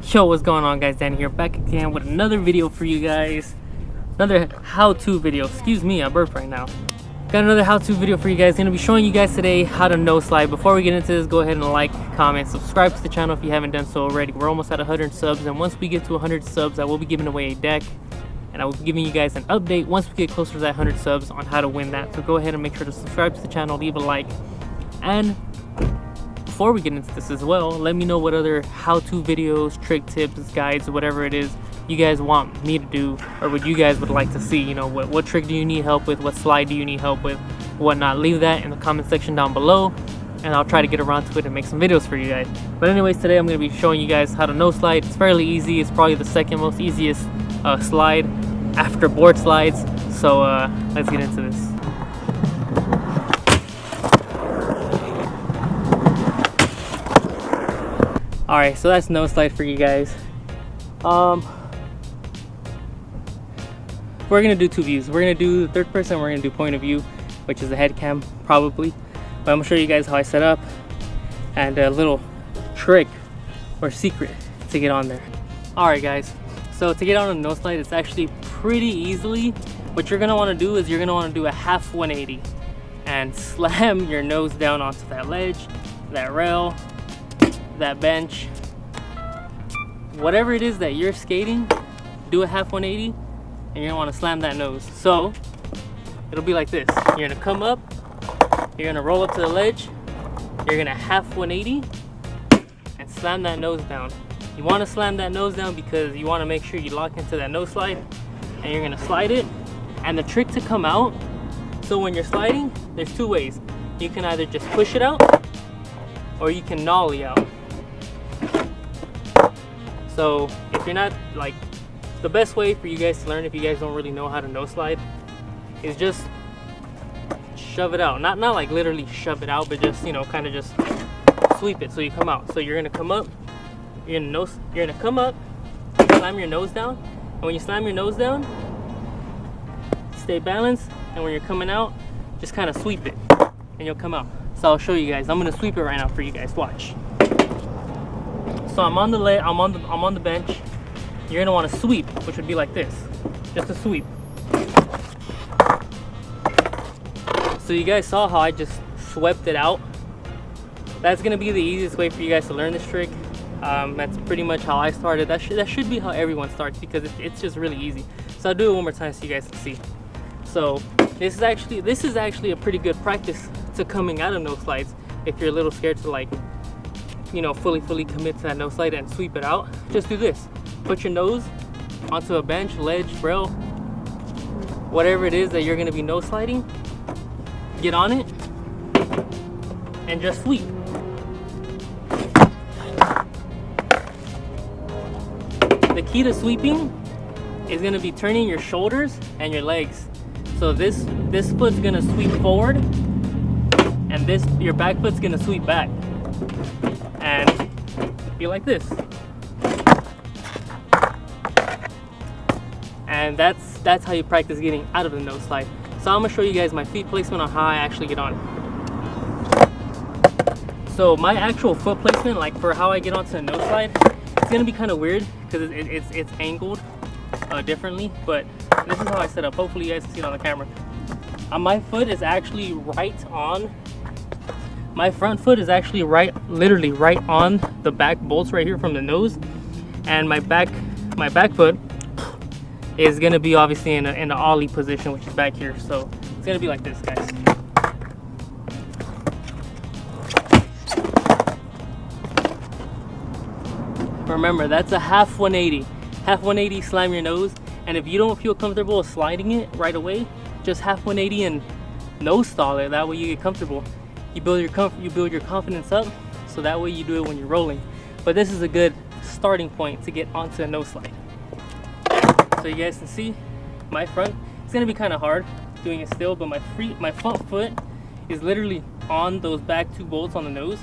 Yo, what's going on, guys? Danny here, back again with another video for you guys. Another how-to video. Excuse me, I burped right now. Got another how-to video for you guys. Gonna be showing you guys today how to no slide. Before we get into this, go ahead and like, comment, subscribe to the channel if you haven't done so already. We're almost at 100 subs, and once we get to 100 subs, I will be giving away a deck, and I will be giving you guys an update once we get closer to that 100 subs on how to win that. So go ahead and make sure to subscribe to the channel, leave a like, and before we get into this as well, let me know what other how-to videos, trick tips, guides, whatever it is you guys want me to do, or what you guys would like to see. You know, what trick do you need help with, what slide do you need help with, whatnot. Leave that in the comment section down below, and I'll try to get around to it and make some videos for you guys. But anyways, today I'm going to be showing you guys how to no slide. It's fairly easy. It's probably the second most easiest slide after board slides. So let's get into this. Alright, so that's no slide for you guys. We're gonna do two views. We're gonna do third person, we're gonna do point of view, which is the head cam probably. But I'm gonna show you guys how I set up and a little trick or secret to get on there. Alright guys, so to get on a no slide, it's actually pretty easily. What you're gonna wanna do is you're gonna wanna do a half 180 and slam your nose down onto that ledge, that rail, that bench, whatever it is that you're skating. Do a half 180 and you're gonna want to slam that nose. So it'll be like this. You're gonna come up, you're gonna roll up to the ledge, you're gonna half 180 and slam that nose down. You want to slam that nose down because you want to make sure you lock into that nose slide, and you're gonna slide it. And the trick to come out, so when you're sliding, there's two ways. You can either just push it out or you can nollie out. So if you're not, like, the best way for you guys to learn, if you guys don't really know how to no slide, is just shove it out. Not like literally shove it out, but just, you know, kind of just sweep it so you come out. So you're gonna come up, you're gonna come up, slam your nose down, and when you slam your nose down, stay balanced, and when you're coming out, just kind of sweep it and you'll come out. So I'll show you guys. I'm gonna sweep it right now for you guys. Watch. So I'm on the bench. You're gonna want to sweep, which would be like this, just a sweep. So you guys saw how I just swept it out. That's gonna be the easiest way for you guys to learn this trick. That's pretty much how I started. That should be how everyone starts, because it's just really easy. So I'll do it one more time so you guys can see. So this is actually a pretty good practice to coming out of no slides. If you're a little scared to, like, you know, fully commit to that no slide and sweep it out, just do this. Put your nose onto a bench, ledge, rail, whatever it is that you're going to be no sliding. Get on it and just sweep. The key to sweeping is going to be turning your shoulders and your legs. So this foot's going to sweep forward, and your back foot's going to sweep back. And be like this. And that's how you practice getting out of the no slide. So I'm gonna show you guys my feet placement on how I actually get on. So my actual foot placement, like for how I get onto the no slide, it's gonna be kind of weird because it's angled differently, but this is how I set up. Hopefully you guys can see it on the camera. My foot is actually right on. My front foot is actually literally right on the back bolts right here from the nose, and my back foot is gonna be obviously in an ollie position, which is back here. So it's gonna be like this, guys. Remember, that's a half 180. Half 180, slam your nose, and if you don't feel comfortable sliding it right away, just half 180 and nose stall it. That way you get comfortable. You build your confidence up, so that way you do it when you're rolling. But this is a good starting point to get onto a no slide. So you guys can see my front. It's gonna be kind of hard doing it still, but my front foot is literally on those back two bolts on the nose,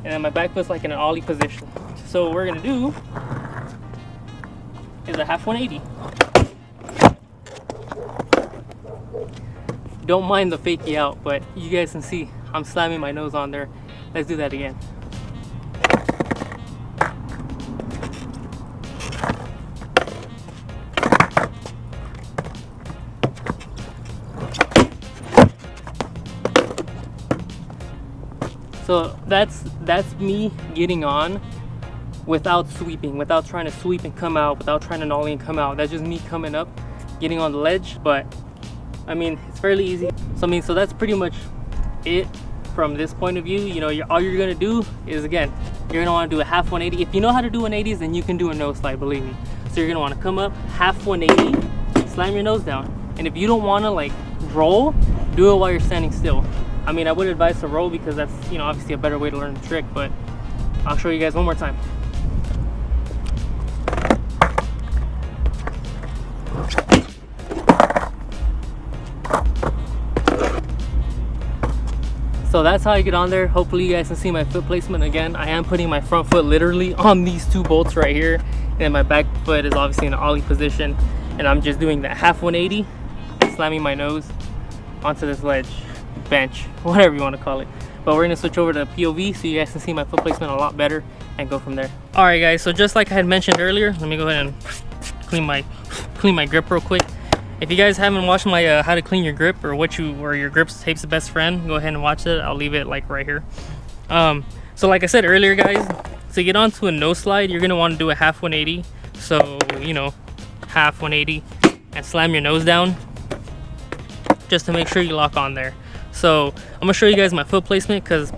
and then my back foot's like in an ollie position. So what we're gonna do is a half 180. Don't mind the fakey out, but you guys can see I'm slamming my nose on there. Let's do that again. So that's me getting on without sweeping, without trying to sweep and come out, without trying to nollie and come out. That's just me coming up, getting on the ledge. But I mean, it's fairly easy. So I mean, so that's pretty much it from this point of view. You know, all you're gonna do is, again, you're gonna want to do a half 180. If you know how to do 180s, then you can do a nose slide, believe me. So you're gonna want to come up, half 180, slam your nose down. And if you don't want to like roll, do it while you're standing still. I mean, I would advise to roll because that's, you know, obviously a better way to learn the trick, but I'll show you guys one more time. So that's how I get on there. Hopefully you guys can see my foot placement. Again, I am putting my front foot literally on these two bolts right here, and my back foot is obviously in an ollie position, and I'm just doing that half 180, slamming my nose onto this ledge, bench, whatever you want to call it. But we're gonna switch over to POV so you guys can see my foot placement a lot better and go from there. All right guys, so just like I had mentioned earlier, let me go ahead and clean my grip real quick. If you guys haven't watched my how to clean your grip, or your grip tape's the best friend, go ahead and watch it. I'll leave it like right here. So like I said earlier guys, to get onto a nose slide, you're gonna want to do a half 180. So, you know, half 180 and slam your nose down just to make sure you lock on there. So I'm gonna show you guys my foot placement because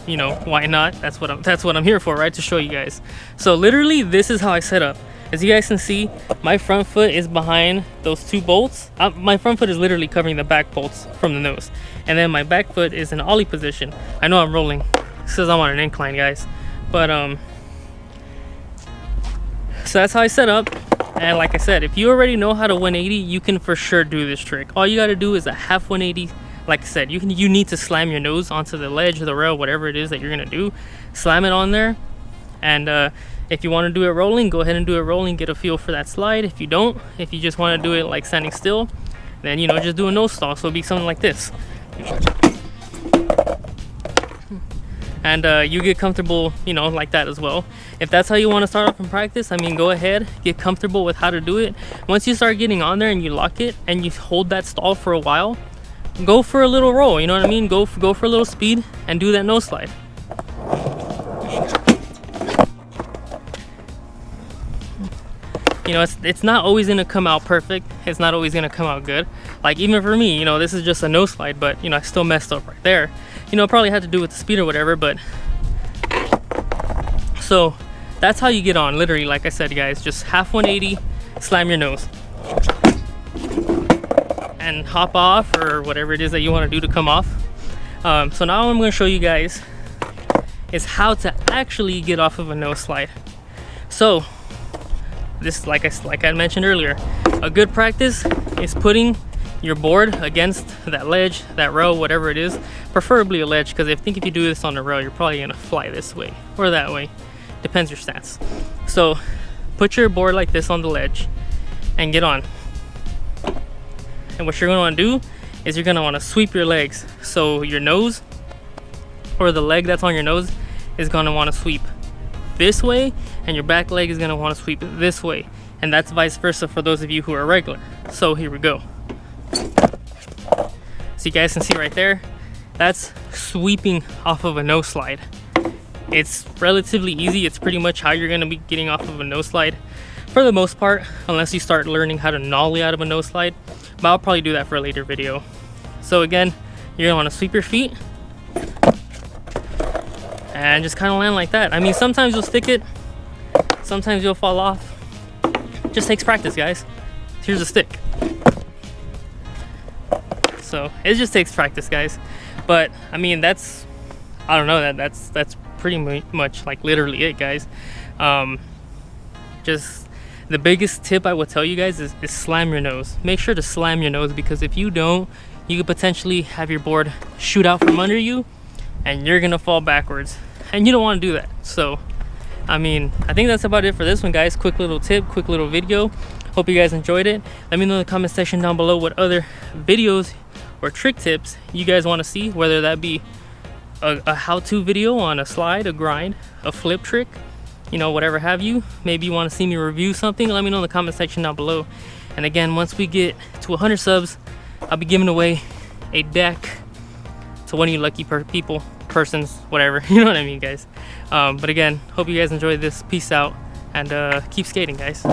you know, why not? That's what I'm here for, right? To show you guys. So literally this is how I set up. As you guys can see, my front foot is behind those two bolts. My front foot is literally covering the back bolts from the nose, and then my back foot is in ollie position. I know I'm rolling because I'm on an incline, guys, but so that's how I set up. And like I said, if you already know how to 180, you can for sure do this trick. All you got to do is a half 180. Like I said, you need to slam your nose onto the ledge, the rail, whatever it is that you're gonna do. Slam it on there, and if you want to do it rolling, go ahead and do it rolling, get a feel for that slide. If you don't, if you just want to do it like standing still, then, you know, just do a nose stall. So it'll be something like this. And you get comfortable, you know, like that as well. If that's how you want to start off in practice, I mean, go ahead, get comfortable with how to do it. Once you start getting on there and you lock it and you hold that stall for a while, go for a little roll, you know what I mean? Go for a little speed and do that nose slide. You know, it's not always gonna come out perfect. It's not always gonna come out good. Like even for me, you know, this is just a nose slide, but you know, I still messed up right there. You know, probably had to do with the speed or whatever, but so that's how you get on. Literally, like I said, guys, just half 180, slam your nose, and hop off or whatever it is that you want to do to come off. So now what I'm gonna show you guys is how to actually get off of a nose slide. So this, like I mentioned earlier, a good practice is putting your board against that ledge, that rail, whatever it is, preferably a ledge, because I think if you do this on the rail, you're probably gonna fly this way or that way, depends your stance. So put your board like this on the ledge and get on. And what you're gonna want to do is you're gonna want to sweep your legs. So your nose, or the leg that's on your nose, is gonna want to sweep this way, and your back leg is going to want to sweep this way, and that's vice versa for those of you who are regular. So here we go. So you guys can see right there, that's sweeping off of a nose slide. It's relatively easy. It's pretty much how you're going to be getting off of a nose slide for the most part, unless you start learning how to nollie out of a nose slide, but I'll probably do that for a later video. So again, you're going to want to sweep your feet and just kind of land like that. I mean, sometimes you'll stick it, sometimes you'll fall off. Just takes practice, guys. Here's a stick. So it just takes practice, guys. But I mean, that's, I don't know, that's pretty much like literally it, guys. Just the biggest tip I would tell you guys is slam your nose. Make sure to slam your nose, because if you don't, you could potentially have your board shoot out from under you and you're gonna fall backwards, and you don't want to do that. So I mean, I think that's about it for this one, guys. Quick little tip, quick little video. Hope you guys enjoyed it. Let me know in the comment section down below what other videos or trick tips you guys want to see, whether that be a how-to video on a slide, a grind, a flip trick, you know, whatever have you. Maybe you want to see me review something. Let me know in the comment section down below. And again, once we get to 100 subs, I'll be giving away a deck to one of you lucky persons, whatever. You know what I mean, guys. But again, hope you guys enjoyed this. Peace out, and keep skating, guys.